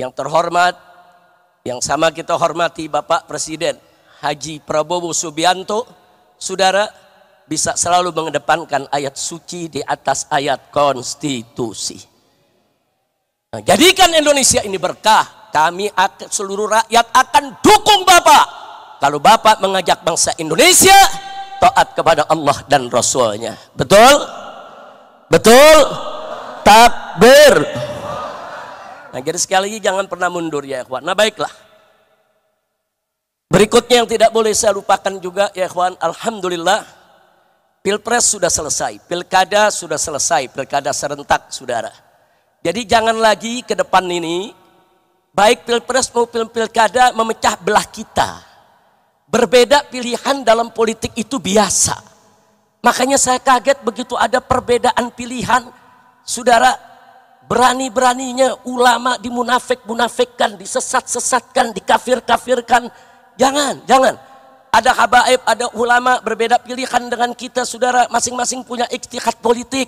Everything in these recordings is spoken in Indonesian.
yang terhormat, yang sama kita hormati Bapak Presiden Haji Prabowo Subianto, saudara bisa selalu mengedepankan ayat suci di atas ayat konstitusi. Nah, jadikan Indonesia ini berkah. Kami akan, seluruh rakyat akan dukung Bapak kalau Bapak mengajak bangsa Indonesia taat kepada Allah dan Rasulnya. Betul? Betul? Takbir. Nah, jadi sekali lagi jangan pernah mundur ya ikhwan. Nah, baiklah. Berikutnya yang tidak boleh saya lupakan juga ya ikhwan, alhamdulillah Pilpres sudah selesai, Pilkada sudah selesai, Pilkada serentak saudara. Jadi jangan lagi ke depan ini baik Pilpres maupun Pilkada memecah belah kita. Berbeda pilihan dalam politik itu biasa. Makanya saya kaget begitu ada perbedaan pilihan. Saudara, berani-beraninya ulama dimunafik-munafikkan, disesat-sesatkan, dikafir-kafirkan. Jangan. Ada habaib, ada ulama berbeda pilihan dengan kita, saudara. Masing-masing punya ijtihad politik.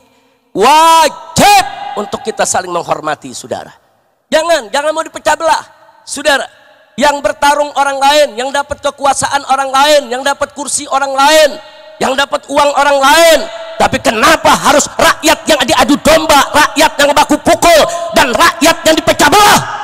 Wajib untuk kita saling menghormati, saudara. Jangan mau dipecah belah, saudara. Yang bertarung orang lain, yang dapat kekuasaan orang lain, yang dapat kursi orang lain, yang dapat uang orang lain. Tapi kenapa harus rakyat yang diadu domba, rakyat yang baku pukul, dan rakyat yang dipecah belah?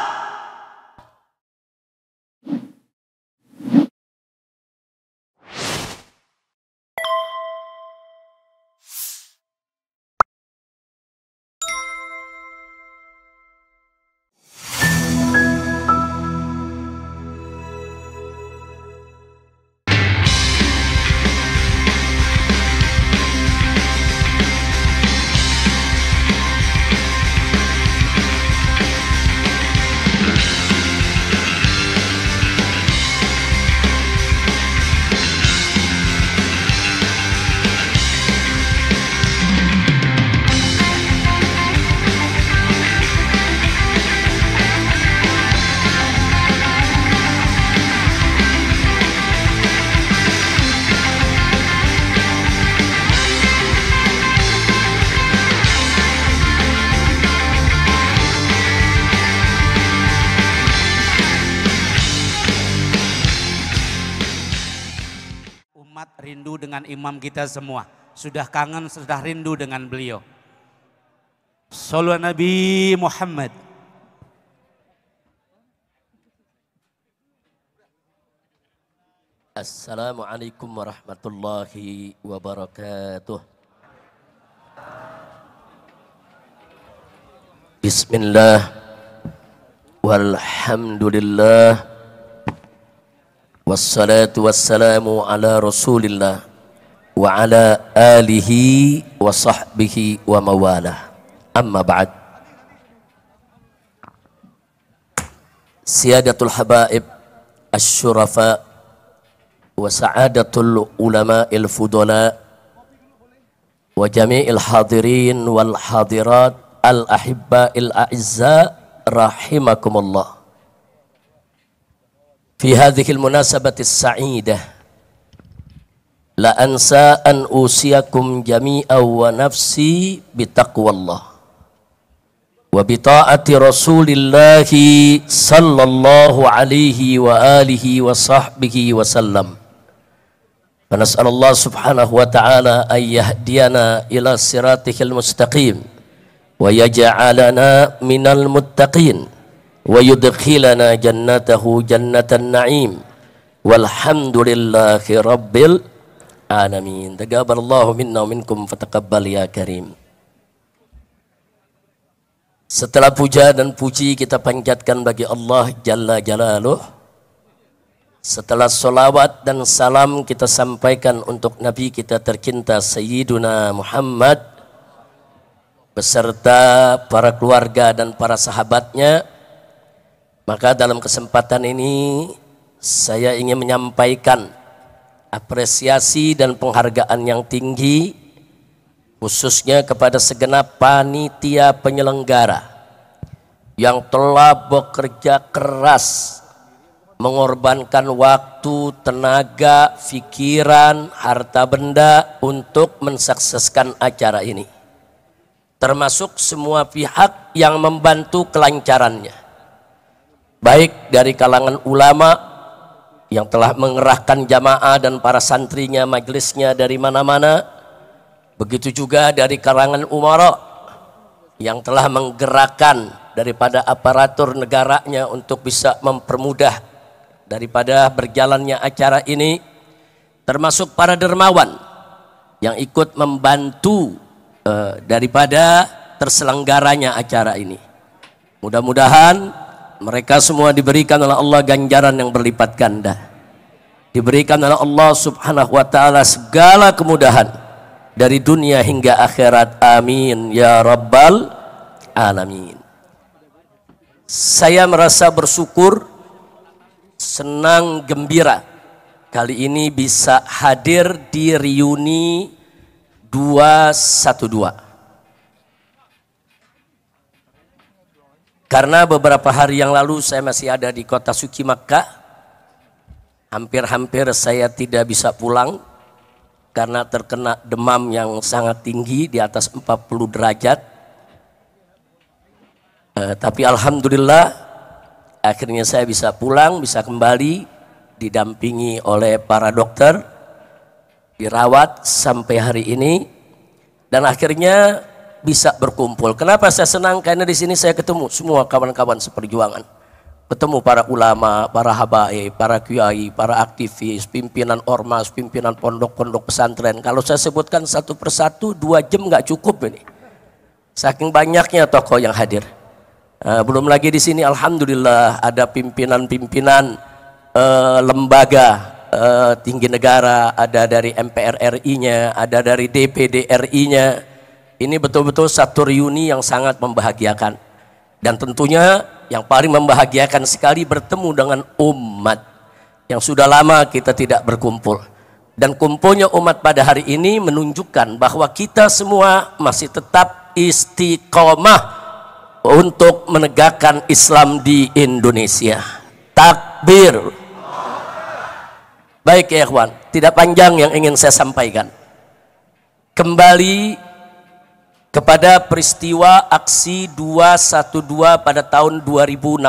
Rindu dengan imam kita semua. Sudah kangen, sudah rindu dengan beliau. Sallu Nabi Muhammad. Assalamualaikum warahmatullahi wabarakatuh. Bismillah walhamdulillah wassalatu wassalamu ala rasulillah wa ala alihi wa sahbihi wa mawalah. Amma ba'd. Siyadatul habaib asy-syurafa wa sa'adatul ulama'il fudala wa jami'il hadirin wal hadirat al-ahibba'il a'izza rahimakumullah. Fi hadhihi al-munasabati as-sa'idah la ansa an usiyakum jami'an wa nafsi bitaqwallah wa bita'ati rasulillahi sallallahu alaihi wa alihi wa sahbihi wa sallam. Wa nas'alallah subhanahu wa ta'ala an yahdiyana ila siratihil mustaqim wa yaj'alana minal muttaqin wa yudkhilana jannatahu jannatan na'im walhamdulillahi rabbil alamin. Taqabbalallahu minna wa minkum fataqabbal ya karim. Setelah puja dan puji kita panjatkan bagi Allah Jalla Jalaluh, setelah solawat dan salam kita sampaikan untuk Nabi kita tercinta Sayyiduna Muhammad beserta para keluarga dan para sahabatnya, maka dalam kesempatan ini saya ingin menyampaikan apresiasi dan penghargaan yang tinggi khususnya kepada segenap panitia penyelenggara yang telah bekerja keras mengorbankan waktu, tenaga, pikiran, harta benda untuk mensukseskan acara ini, termasuk semua pihak yang membantu kelancarannya. baik dari kalangan ulama yang telah mengerahkan jamaah dan para santrinya, majelisnya dari mana-mana, begitu juga dari kalangan umara yang telah menggerakkan daripada aparatur negaranya untuk bisa mempermudah daripada berjalannya acara ini, termasuk para dermawan yang ikut membantu daripada terselenggaranya acara ini. Mudah-mudahan mereka semua diberikan oleh Allah ganjaran yang berlipat ganda, diberikan oleh Allah subhanahu wa ta'ala segala kemudahan dari dunia hingga akhirat. Amin ya rabbal alamin. Saya merasa bersyukur, senang, gembira kali ini bisa hadir di reuni 212. Karena beberapa hari yang lalu saya masih ada di kota suci Makkah. Hampir-hampir saya tidak bisa pulang karena terkena demam yang sangat tinggi di atas 40 derajat. Tapi alhamdulillah akhirnya saya bisa pulang, bisa kembali didampingi oleh para dokter, dirawat sampai hari ini, dan akhirnya bisa berkumpul. Kenapa saya senang? Karena di sini saya ketemu semua kawan-kawan seperjuangan, ketemu para ulama, para habaib, para kiai, para aktivis, pimpinan ormas, pimpinan pondok-pondok pesantren. Kalau saya sebutkan satu persatu 2 jam nggak cukup ini, saking banyaknya tokoh yang hadir. Belum lagi di sini alhamdulillah ada pimpinan-pimpinan lembaga tinggi negara, ada dari MPR RI-nya, ada dari DPD RI-nya. Ini betul-betul satu reuni yang sangat membahagiakan. Dan tentunya yang paling membahagiakan sekali bertemu dengan umat yang sudah lama kita tidak berkumpul. Dan kumpulnya umat pada hari ini menunjukkan bahwa kita semua masih tetap istiqomah untuk menegakkan Islam di Indonesia. Takbir. Baik ya ikhwan, tidak panjang yang ingin saya sampaikan. Kembali kepada peristiwa aksi 212 pada tahun 2016.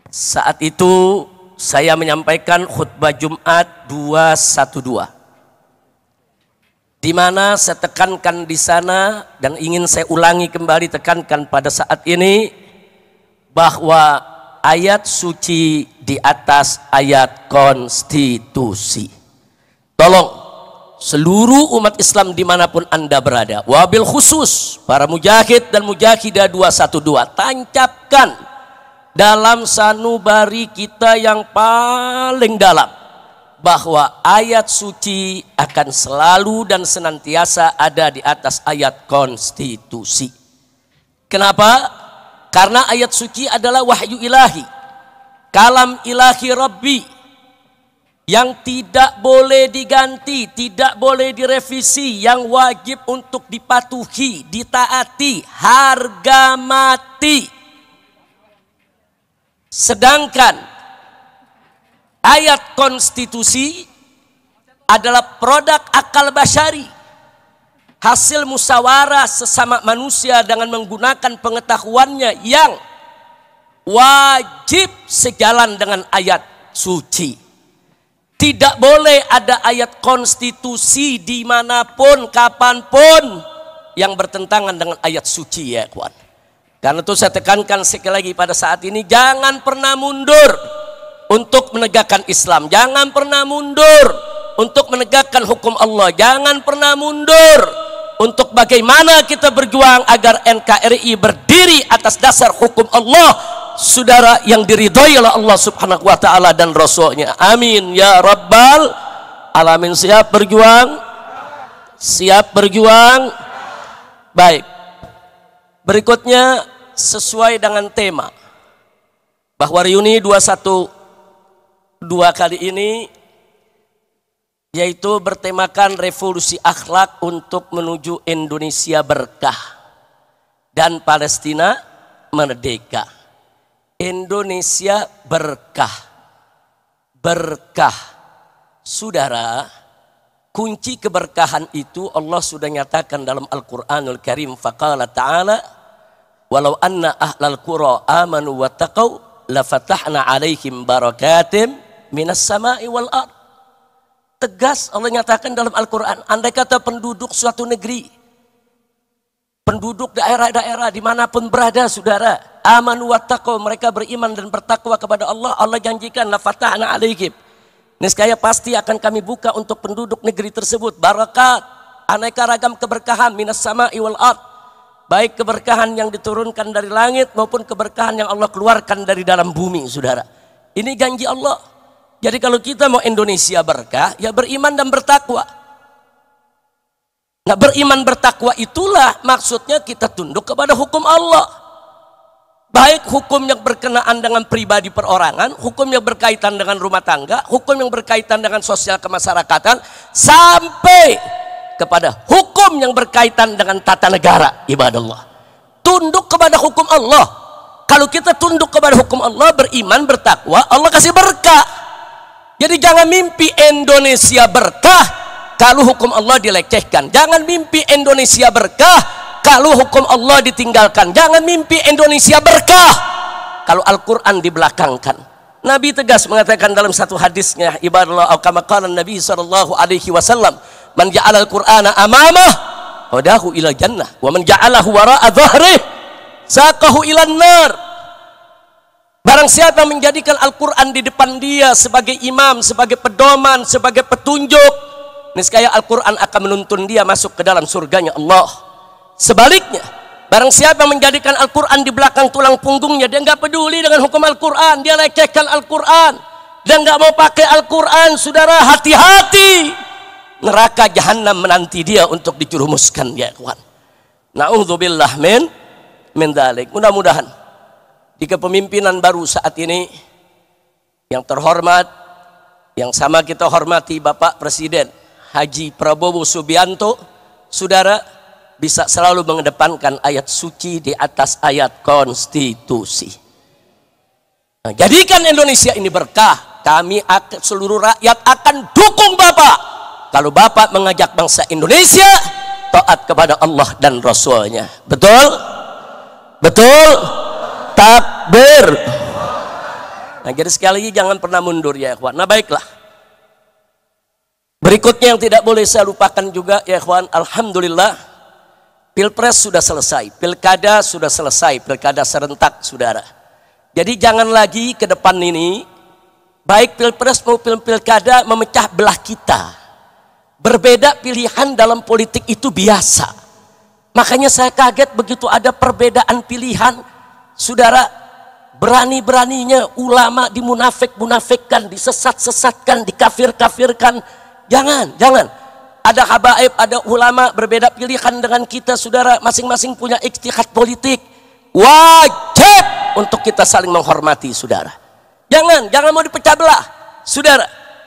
Saat itu saya menyampaikan khutbah Jumat 212. Di mana saya tekankan di sana dan ingin saya ulangi kembali, tekankan pada saat ini, bahwa ayat suci di atas ayat konstitusi. Tolong seluruh umat Islam dimanapun Anda berada, wabil khusus para mujahid dan mujahidah 212, tancapkan dalam sanubari kita yang paling dalam bahwa ayat suci akan selalu dan senantiasa ada di atas ayat konstitusi. Kenapa? Karena ayat suci adalah wahyu ilahi, kalam ilahi Rabbi, yang tidak boleh diganti, tidak boleh direvisi, yang wajib untuk dipatuhi, ditaati, harga mati. Sedangkan ayat konstitusi adalah produk akal basyari, hasil musyawarah sesama manusia dengan menggunakan pengetahuannya yang wajib sejalan dengan ayat suci. Tidak boleh ada ayat konstitusi dimanapun, kapanpun yang bertentangan dengan ayat suci ya kawan. Karena itu saya tekankan sekali lagi pada saat ini, jangan pernah mundur untuk menegakkan Islam, jangan pernah mundur untuk menegakkan hukum Allah, jangan pernah mundur untuk bagaimana kita berjuang agar NKRI berdiri atas dasar hukum Allah, saudara, yang diridhoi oleh Allah subhanahu wa ta'ala dan Rasulnya. Amin ya rabbal alamin. Siap berjuang? Siap berjuang? Baik, berikutnya sesuai dengan tema bahwa reuni 212 kali ini yaitu bertemakan revolusi akhlak untuk menuju Indonesia berkah dan Palestina merdeka. Indonesia berkah, berkah. Saudara, kunci keberkahan itu Allah sudah nyatakan dalam Al-Quranul Karim. Faqala ta'ala walau anna ahlal qura amanu wa taqaw la fatahna alaihim barakatim minas sama'i wal ard. Tegas Allah nyatakan dalam Al-Quran, andai kata penduduk suatu negeri, penduduk daerah-daerah dimanapun berada saudara, amanu wattaqau, mereka beriman dan bertakwa kepada Allah, Allah janjikan la fatahna alaihim, niscaya pasti akan kami buka untuk penduduk negeri tersebut barakat, aneka ragam keberkahan minas sama'i wal ard, baik keberkahan yang diturunkan dari langit maupun keberkahan yang Allah keluarkan dari dalam bumi saudara. Ini janji Allah. Jadi kalau kita mau Indonesia berkah, ya beriman dan bertakwa. Nah, beriman bertakwa itulah maksudnya kita tunduk kepada hukum Allah. Baik hukum yang berkenaan dengan pribadi perorangan, hukum yang berkaitan dengan rumah tangga, hukum yang berkaitan dengan sosial kemasyarakatan, sampai kepada hukum yang berkaitan dengan tata negara, ibadallah. Tunduk kepada hukum Allah. Kalau kita tunduk kepada hukum Allah, beriman, bertakwa, Allah kasih berkah. Jadi jangan mimpi Indonesia berkah kalau hukum Allah dilecehkan. Jangan mimpi Indonesia berkah kalau hukum Allah ditinggalkan. Jangan mimpi Indonesia berkah kalau Al-Quran dibelakangkan. Nabi tegas mengatakan dalam satu hadisnya, ibadallah, kama qala Nabi SAW, man ja'ala al-Qur'ana amamah hadahu ila jannah wa man ja'alahu wara'a dhahrih saqahu ila nar. Barang siapa menjadikan Al-Quran di depan dia sebagai imam, sebagai pedoman, sebagai petunjuk, niscaya Al-Quran akan menuntun dia masuk ke dalam surganya Allah. Sebaliknya, barang siapa menjadikan Al-Quran di belakang tulang punggungnya, dia nggak peduli dengan hukum Al-Quran, dia lecehkan Al-Quran, dia nggak mau pakai Al-Quran, saudara, hati-hati. Neraka jahanam menanti dia untuk dijerumuskan, ya kawan. Na'udzubillah min dzalik. Mudah-mudahan di kepemimpinan baru saat ini yang terhormat, yang sama kita hormati Bapak Presiden Haji Prabowo Subianto, saudara, bisa selalu mengedepankan ayat suci di atas ayat konstitusi. Nah, jadikan Indonesia ini berkah. Kami akan, seluruh rakyat akan dukung Bapak kalau Bapak mengajak bangsa Indonesia taat kepada Allah dan Rasulnya. Betul? Betul? Takbir. Nah, jadi sekali lagi jangan pernah mundur ya ikhwan. Nah, baiklah. Berikutnya yang tidak boleh saya lupakan juga ya ikhwan, alhamdulillah Pilpres sudah selesai, Pilkada sudah selesai, Pilkada serentak saudara. Jadi jangan lagi ke depan ini baik Pilpres maupun Pilkada memecah belah kita. Berbeda pilihan dalam politik itu biasa. Makanya saya kaget begitu ada perbedaan pilihan. Saudara, berani-beraninya ulama dimunafik-munafikkan, disesat-sesatkan, dikafir-kafirkan. Jangan. Ada habaib, ada ulama berbeda pilihan dengan kita, saudara. Masing-masing punya ijtihad politik. Wajib untuk kita saling menghormati, saudara. Jangan mau dipecah belah, saudara.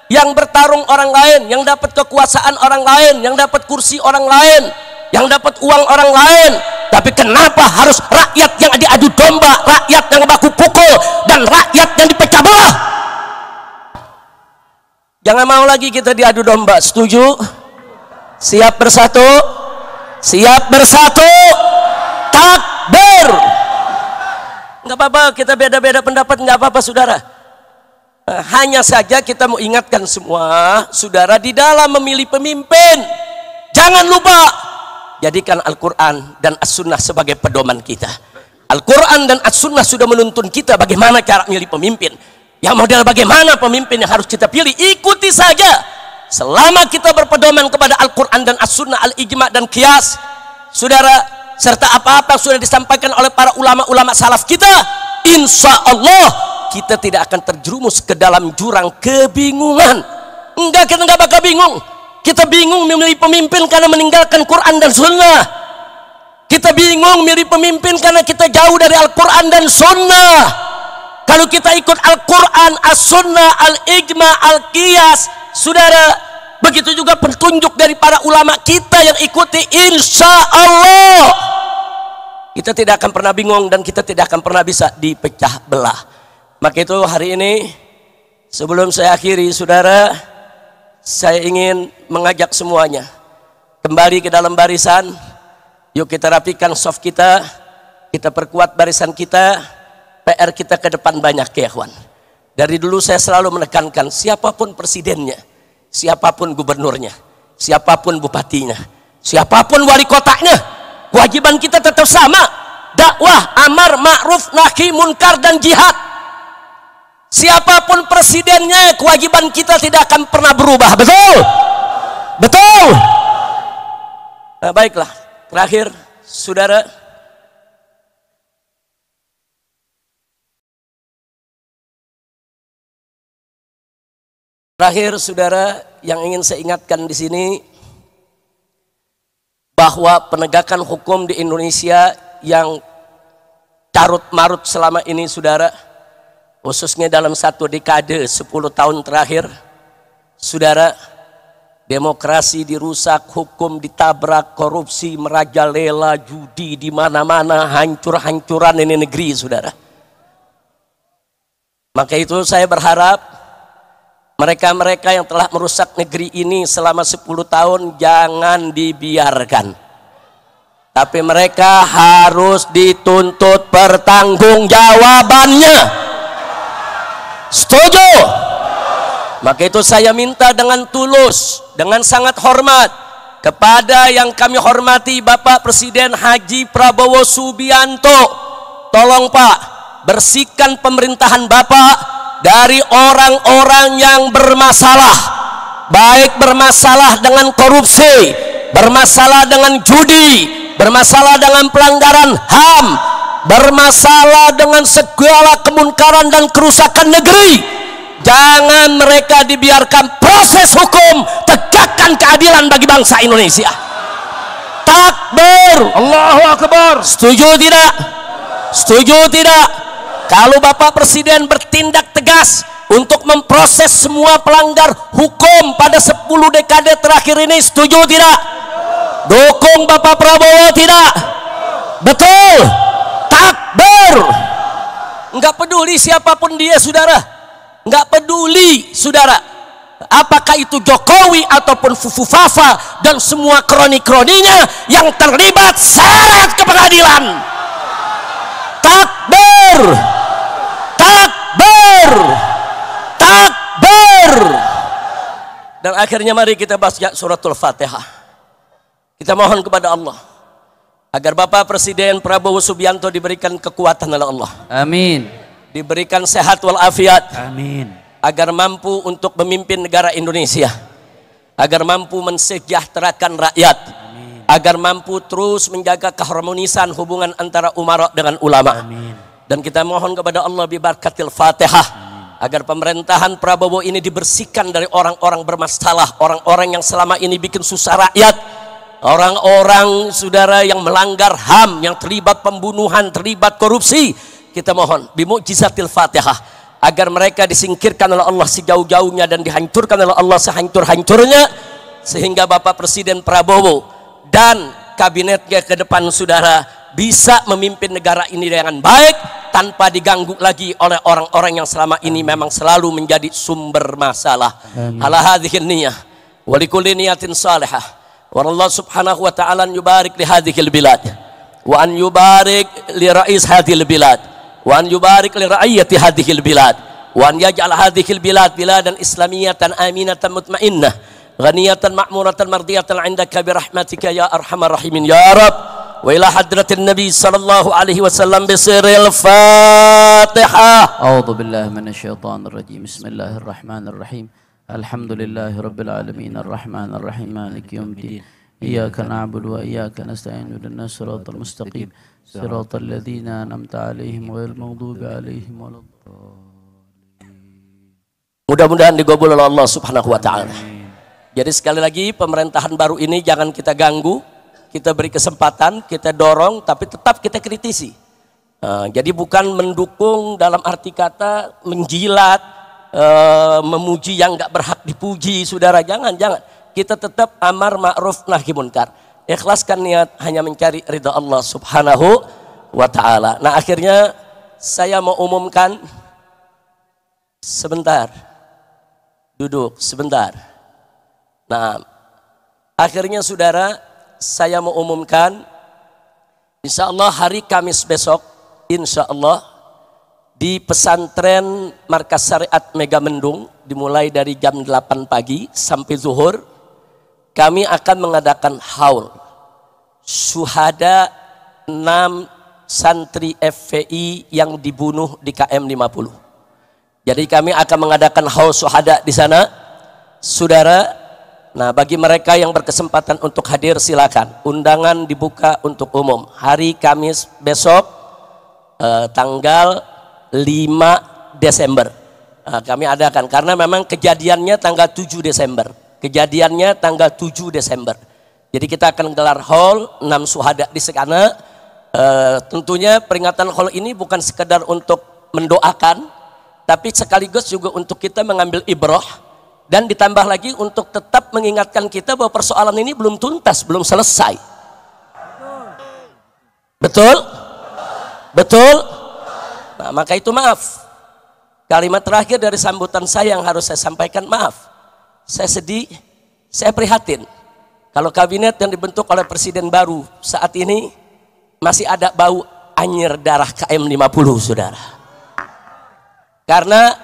Yang bertarung orang lain, yang dapat kekuasaan orang lain, yang dapat kursi orang lain, yang dapat uang orang lain. Tapi kenapa harus rakyat yang diadu domba, rakyat yang baku pukul, dan rakyat yang dipecah belah? Jangan mau lagi kita diadu domba. Setuju? Siap bersatu? Siap bersatu? Takbir! Nggak apa-apa, kita beda-beda pendapat, nggak apa-apa saudara. Hanya saja kita mau ingatkan semua saudara, di dalam memilih pemimpin jangan lupa jadikan Al-Quran dan As-Sunnah sebagai pedoman kita. Al-Quran dan As-Sunnah sudah menuntun kita bagaimana cara memilih pemimpin. Yang model bagaimana pemimpin yang harus kita pilih, ikuti saja. Selama kita berpedoman kepada Al-Quran dan As-Sunnah, Al-Ijma' dan Qiyas, saudara, serta apa-apa sudah disampaikan oleh para ulama-ulama salaf kita, insya Allah kita tidak akan terjerumus ke dalam jurang kebingungan. Enggak, kita enggak bakal bingung. Kita bingung memilih pemimpin karena meninggalkan Quran dan Sunnah. Kita bingung memilih pemimpin karena kita jauh dari Al-Quran dan Sunnah. Kalau kita ikut Al-Quran, As-Sunnah, Al-Ijma, Al-Qiyas, saudara, begitu juga petunjuk dari para ulama kita yang ikuti, insya Allah kita tidak akan pernah bingung dan kita tidak akan pernah bisa dipecah belah. Maka itu hari ini sebelum saya akhiri, saudara, saya ingin mengajak semuanya kembali ke dalam barisan. Yuk kita rapikan soft kita perkuat barisan kita, PR kita ke depan banyak ya ikhwan. Dari dulu saya selalu menekankan, siapapun presidennya, siapapun gubernurnya, siapapun bupatinya, siapapun wali kotanya, kewajiban kita tetap sama. Dakwah, amar ma'ruf, nahi munkar, dan jihad. Siapapun presidennya, kewajiban kita tidak akan pernah berubah. Betul? Betul? Nah, baiklah, terakhir saudara, yang ingin saya ingatkan di sini, bahwa penegakan hukum di Indonesia yang carut marut selama ini saudara, khususnya dalam satu dekade 10 tahun terakhir saudara, demokrasi dirusak, hukum ditabrak, korupsi merajalela, judi di mana-mana, hancur-hancuran ini negeri saudara. Maka itu saya berharap mereka-mereka yang telah merusak negeri ini selama 10 tahun jangan dibiarkan. Tapi mereka harus dituntut pertanggungjawabannya. Setuju? Maka itu saya minta dengan tulus, dengan sangat hormat kepada yang kami hormati Bapak Presiden Haji Prabowo Subianto. Tolong Pak, bersihkan pemerintahan Bapak dari orang-orang yang bermasalah, baik bermasalah dengan korupsi, bermasalah dengan judi, bermasalah dengan pelanggaran HAM, bermasalah dengan segala kemunkaran dan kerusakan negeri. Jangan mereka dibiarkan, proses hukum, tegakkan keadilan bagi bangsa Indonesia. Takbir, Allahu Akbar. Setuju tidak? Setuju tidak? Kalau Bapak Presiden bertindak tegas untuk memproses semua pelanggar hukum pada 10 dekade terakhir ini, setuju tidak? Dukung Bapak Prabowo tidak? Betul? Takbir. Enggak peduli siapapun dia saudara, enggak peduli saudara, apakah itu Jokowi ataupun Fufu Fafa dan semua kroni-kroninya yang terlibat, seret ke pengadilan. Takbir, takbir, takbir. Dan akhirnya mari kita baca suratul Fatihah. Kita mohon kepada Allah agar Bapak Presiden Prabowo Subianto diberikan kekuatan oleh Allah. Amin. Diberikan sehat walafiat. Amin. Agar mampu untuk memimpin negara Indonesia, agar mampu mensejahterakan rakyat. Amin. Agar mampu terus menjaga keharmonisan hubungan antara umara dengan ulama. Amin. Dan kita mohon kepada Allah bibarakatil Fatihah, agar pemerintahan Prabowo ini dibersihkan dari orang-orang bermasalah, orang-orang yang selama ini bikin susah rakyat, orang-orang saudara yang melanggar HAM, yang terlibat pembunuhan, terlibat korupsi. Kita mohon bimu'jizatil Fatihah agar mereka disingkirkan oleh Allah sejauh-jauhnya dan dihancurkan oleh Allah sehancur-hancurnya, sehingga Bapak Presiden Prabowo dan kabinetnya ke depan saudara bisa memimpin negara ini dengan baik tanpa diganggu lagi oleh orang-orang yang selama ini memang selalu menjadi sumber masalah. Ala hadhihi niyah wa likulli niyatin salihah. Wallahu subhanahu wa ta'ala yubarik li hadhil bilad wa an yubarik li rais hadhil bilad wa an yubarik li ra'iyyati hadhil bilad wa an yaj'al hadhil bilad biladan islamiyatan aminatan mutmainnah ghaniyatan ma'muratan mardiyatan 'indaka bi rahmatika ya arhamar rahimin ya rab. Wa ila hadratin nabi sallallahu alaihi wasallam bisiril Fatihah. A'udzu billahi minasyaitonir rajim. Bismillahirrahmanirrahim. Alhamdulillahi rabbil alamin arrahmanir rahim maliki yaumiddin iyyaka na'budu wa iyyaka nasta'in ihdinas siratal mustaqim siratal ladzina an'amta 'alaihim ghairil maghdubi 'alaihim waladdallin. Mudah-mudahan digabul oleh Allah Subhanahu wa taala. Jadi sekali lagi pemerintahan baru ini jangan kita ganggu, kita beri kesempatan, kita dorong, tapi tetap kita kritisi. Jadi bukan mendukung dalam arti kata menjilat, memuji yang nggak berhak dipuji, saudara. Jangan. Kita tetap amar ma'ruf nahi munkar. Ikhlaskan niat hanya mencari ridha Allah Subhanahu wa ta'ala. Nah akhirnya saya mau umumkan, sebentar, duduk sebentar. Nah akhirnya saudara, saya mau umumkan, insya Allah hari Kamis besok, insya Allah di pesantren Markas Syariat Megamendung, dimulai dari jam 8 pagi sampai zuhur, kami akan mengadakan haul syuhada 6 santri FPI yang dibunuh di KM 50. Jadi kami akan mengadakan haul syuhada di sana, saudara. Nah, bagi mereka yang berkesempatan untuk hadir silakan. Undangan dibuka untuk umum. Hari Kamis besok tanggal 5 Desember. Kami adakan karena memang kejadiannya tanggal 7 Desember. Kejadiannya tanggal 7 Desember. Jadi kita akan gelar haul 6 syuhada di sana. Tentunya peringatan haul ini bukan sekedar untuk mendoakan, tapi sekaligus juga untuk kita mengambil ibrah. Dan ditambah lagi untuk tetap mengingatkan kita bahwa persoalan ini belum tuntas, belum selesai. Betul? Betul? Nah, maka itu maaf. Kalimat terakhir dari sambutan saya yang harus saya sampaikan, maaf. Saya sedih, saya prihatin. Kalau kabinet yang dibentuk oleh presiden baru saat ini masih ada bau anyir darah KM 50, saudara. Karena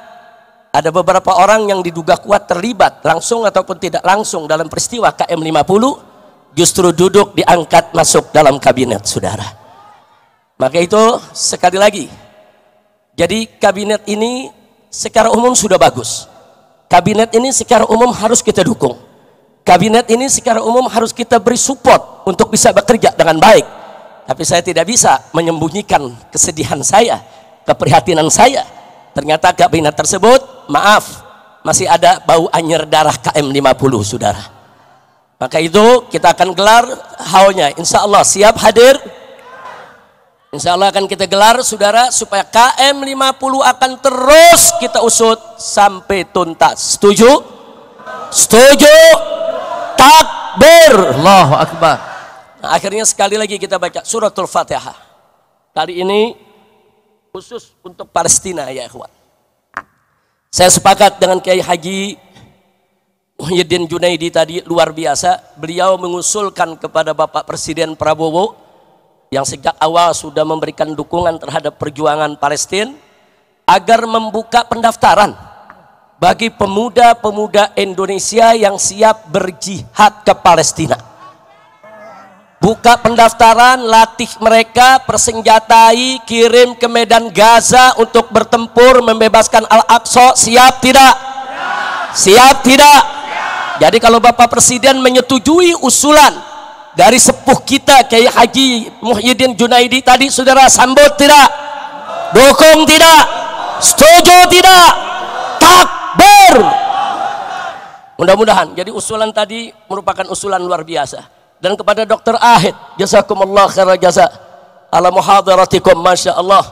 ada beberapa orang yang diduga kuat terlibat langsung ataupun tidak langsung dalam peristiwa KM 50 justru duduk diangkat masuk dalam kabinet, saudara. Maka itu sekali lagi, jadi kabinet ini secara umum sudah bagus. Kabinet ini secara umum harus kita dukung. Kabinet ini secara umum harus kita beri support untuk bisa bekerja dengan baik. Tapi saya tidak bisa menyembunyikan kesedihan saya, keprihatinan saya. Ternyata kabinet tersebut, maaf, masih ada bau anyir darah KM 50, saudara. Maka itu kita akan gelar haulnya. Insya Allah siap hadir. Insya Allah akan kita gelar, saudara, supaya KM 50 akan terus kita usut sampai tuntas. Setuju? Setuju? Takbir. Allahu Akbar. Nah, akhirnya sekali lagi kita baca suratul Fatihah. Kali ini khusus untuk Palestina, ya ikhwan. Saya sepakat dengan Kiai Haji Muhyiddin Junaidi tadi, luar biasa. Beliau mengusulkan kepada Bapak Presiden Prabowo yang sejak awal sudah memberikan dukungan terhadap perjuangan Palestina agar membuka pendaftaran bagi pemuda-pemuda Indonesia yang siap berjihad ke Palestina. Buka pendaftaran, latih mereka, persenjatai, kirim ke medan Gaza untuk bertempur membebaskan Al-Aqsa. Siap tidak? Siap tidak? Jadi kalau Bapak Presiden menyetujui usulan dari sepuh kita Kiai Haji Muhyiddin Junaidi tadi, saudara sambut tidak? Dukung tidak? Setuju tidak? Takbir. Mudah-mudahan jadi usulan tadi merupakan usulan luar biasa. Dan kepada Dr. Ahid, jazakumullah khairan jaza ala muhadaratikum, masya Allah.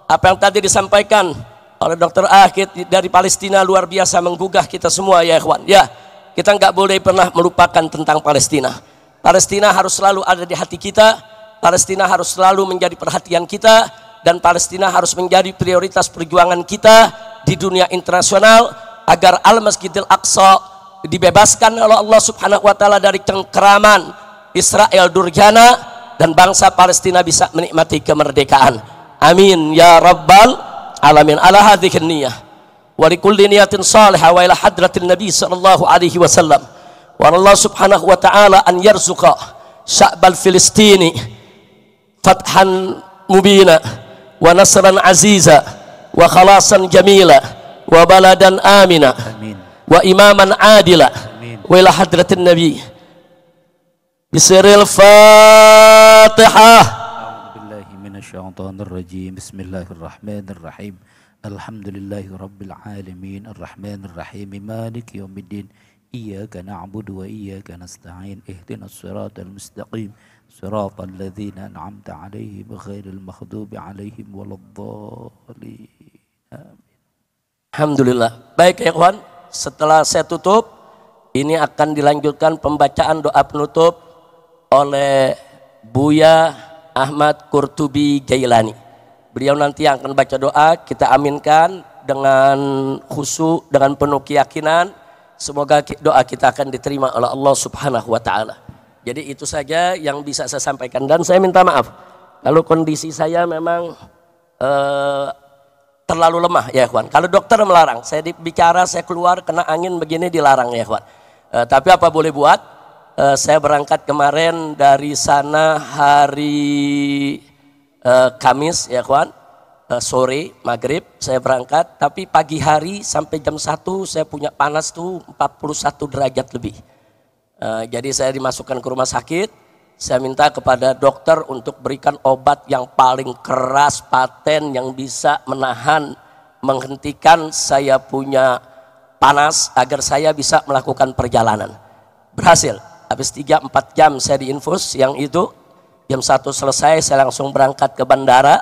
Apa yang tadi disampaikan oleh Dr. Ahid dari Palestina luar biasa menggugah kita semua, ya ikhwan. Ya, kita nggak boleh pernah melupakan tentang Palestina. Palestina harus selalu ada di hati kita. Palestina harus selalu menjadi perhatian kita, dan Palestina harus menjadi prioritas perjuangan kita di dunia internasional agar Al-Masjidil Aqsa dibebaskan oleh Allah Subhanahu wa taala dari cengkeraman Israel Durjana, dan bangsa Palestina bisa menikmati kemerdekaan. Amin ya rabbal alamin. Ala hadhihi niyyah wa likulli niyatin salihah wa ila hadratin nabi sallallahu alaihi wasallam. Wa Allah Subhanahu wa taala an yarzuqa sya'bal Filistini fathan mubina wa nasran aziza wa khalasan jamila wa baladan amina wa imaman adila wa ila hadratin nabi. Bismillahil Fatihah. A'udzubillahi minasyaitonir rajim. Bismillahirrahmanirrahim. Alhamdulillahi rabbil alamin, arrahmanir rahim, maliki yaumiddin. Iyyaka na'budu wa iyyaka nasta'in. Ihdinas siratal mustaqim. Siratal ladzina an'amta 'alaihim ghairil maghdubi 'alaihim waladdallin. Amin. Alhamdulillah. Baik ya ikhwan, setelah saya tutup, ini akan dilanjutkan pembacaan doa penutup oleh Buya Ahmad Qurtubi Jailani. Beliau nanti yang akan baca doa, kita aminkan dengan khusyuk, dengan penuh keyakinan. Semoga doa kita akan diterima oleh Allah Subhanahu wa taala. Jadi itu saja yang bisa saya sampaikan, dan saya minta maaf kalau kondisi saya memang terlalu lemah ya ikhwan. Kalau dokter melarang, saya bicara, saya keluar kena angin begini dilarang ya ikhwan. Tapi apa boleh buat, saya berangkat kemarin dari sana hari Kamis ya ikhwan, sore maghrib saya berangkat, tapi pagi hari sampai jam 1 saya punya panas tuh 41 derajat lebih. Jadi saya dimasukkan ke rumah sakit, saya minta kepada dokter untuk berikan obat yang paling keras paten yang bisa menahan, menghentikan saya punya panas agar saya bisa melakukan perjalanan. Berhasil, habis 3-4 jam saya diinfus, yang itu jam 1 selesai saya langsung berangkat ke bandara,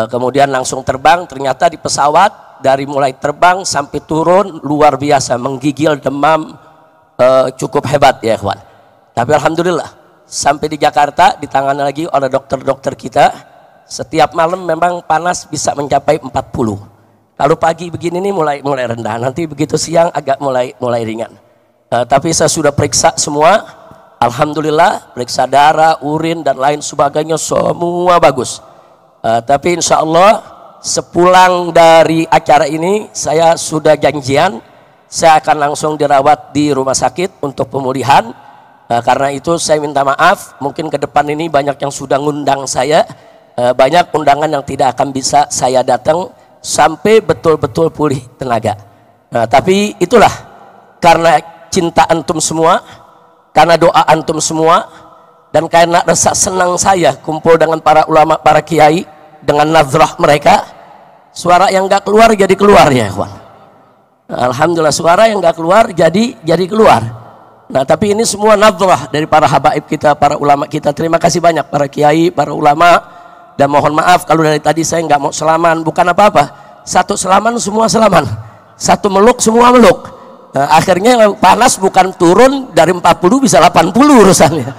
kemudian langsung terbang. Ternyata di pesawat dari mulai terbang sampai turun luar biasa, menggigil, demam, cukup hebat ya ikhwan. Tapi alhamdulillah sampai di Jakarta ditangani lagi oleh dokter-dokter kita. Setiap malam memang panas bisa mencapai 40. Kalau pagi begini nih mulai rendah, nanti begitu siang agak mulai ringan. Tapi saya sudah periksa semua, alhamdulillah, periksa darah, urin dan lain sebagainya semua bagus. Tapi insya Allah sepulang dari acara ini saya sudah janjian, saya akan langsung dirawat di rumah sakit untuk pemulihan. Karena itu saya minta maaf, mungkin ke depan ini banyak yang sudah ngundang saya, banyak undangan yang tidak akan bisa saya datang sampai betul-betul pulih tenaga. Tapi itulah karena cinta antum semua, karena doa antum semua, dan karena rasa senang saya kumpul dengan para ulama, para kiai, dengan nazrah mereka, suara yang gak keluar jadi keluar ya ikhwan. Alhamdulillah suara yang gak keluar jadi keluar. Nah tapi ini semua nazrah dari para habaib kita, para ulama kita. Terima kasih banyak para kiai, para ulama. Dan mohon maaf kalau dari tadi saya nggak mau selaman, bukan apa-apa. Satu selaman semua selaman, satu meluk semua meluk. Nah, akhirnya panas bukan turun dari 40 bisa 80 urusannya.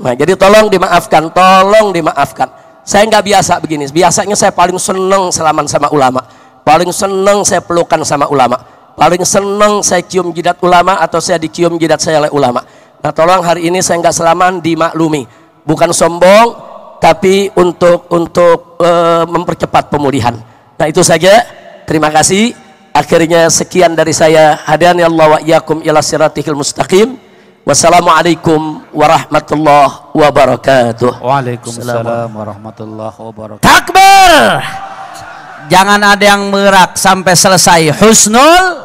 Nah jadi tolong dimaafkan, tolong dimaafkan. Saya nggak biasa begini. Biasanya saya paling seneng selaman sama ulama, paling seneng saya pelukan sama ulama, paling seneng saya cium jidat ulama atau saya dicium jidat saya oleh ulama. Nah tolong hari ini saya nggak selaman, dimaklumi, bukan sombong tapi untuk mempercepat pemulihan. Nah itu saja, terima kasih. Akhirnya sekian dari saya. Hadani Allah wa iyyakum ila siratil mustaqim. Wassalamualaikum warahmatullahi wabarakatuh. Waalaikumsalam warahmatullahi wabarakatuh. Takbir. Jangan ada yang merak sampai selesai. Husnul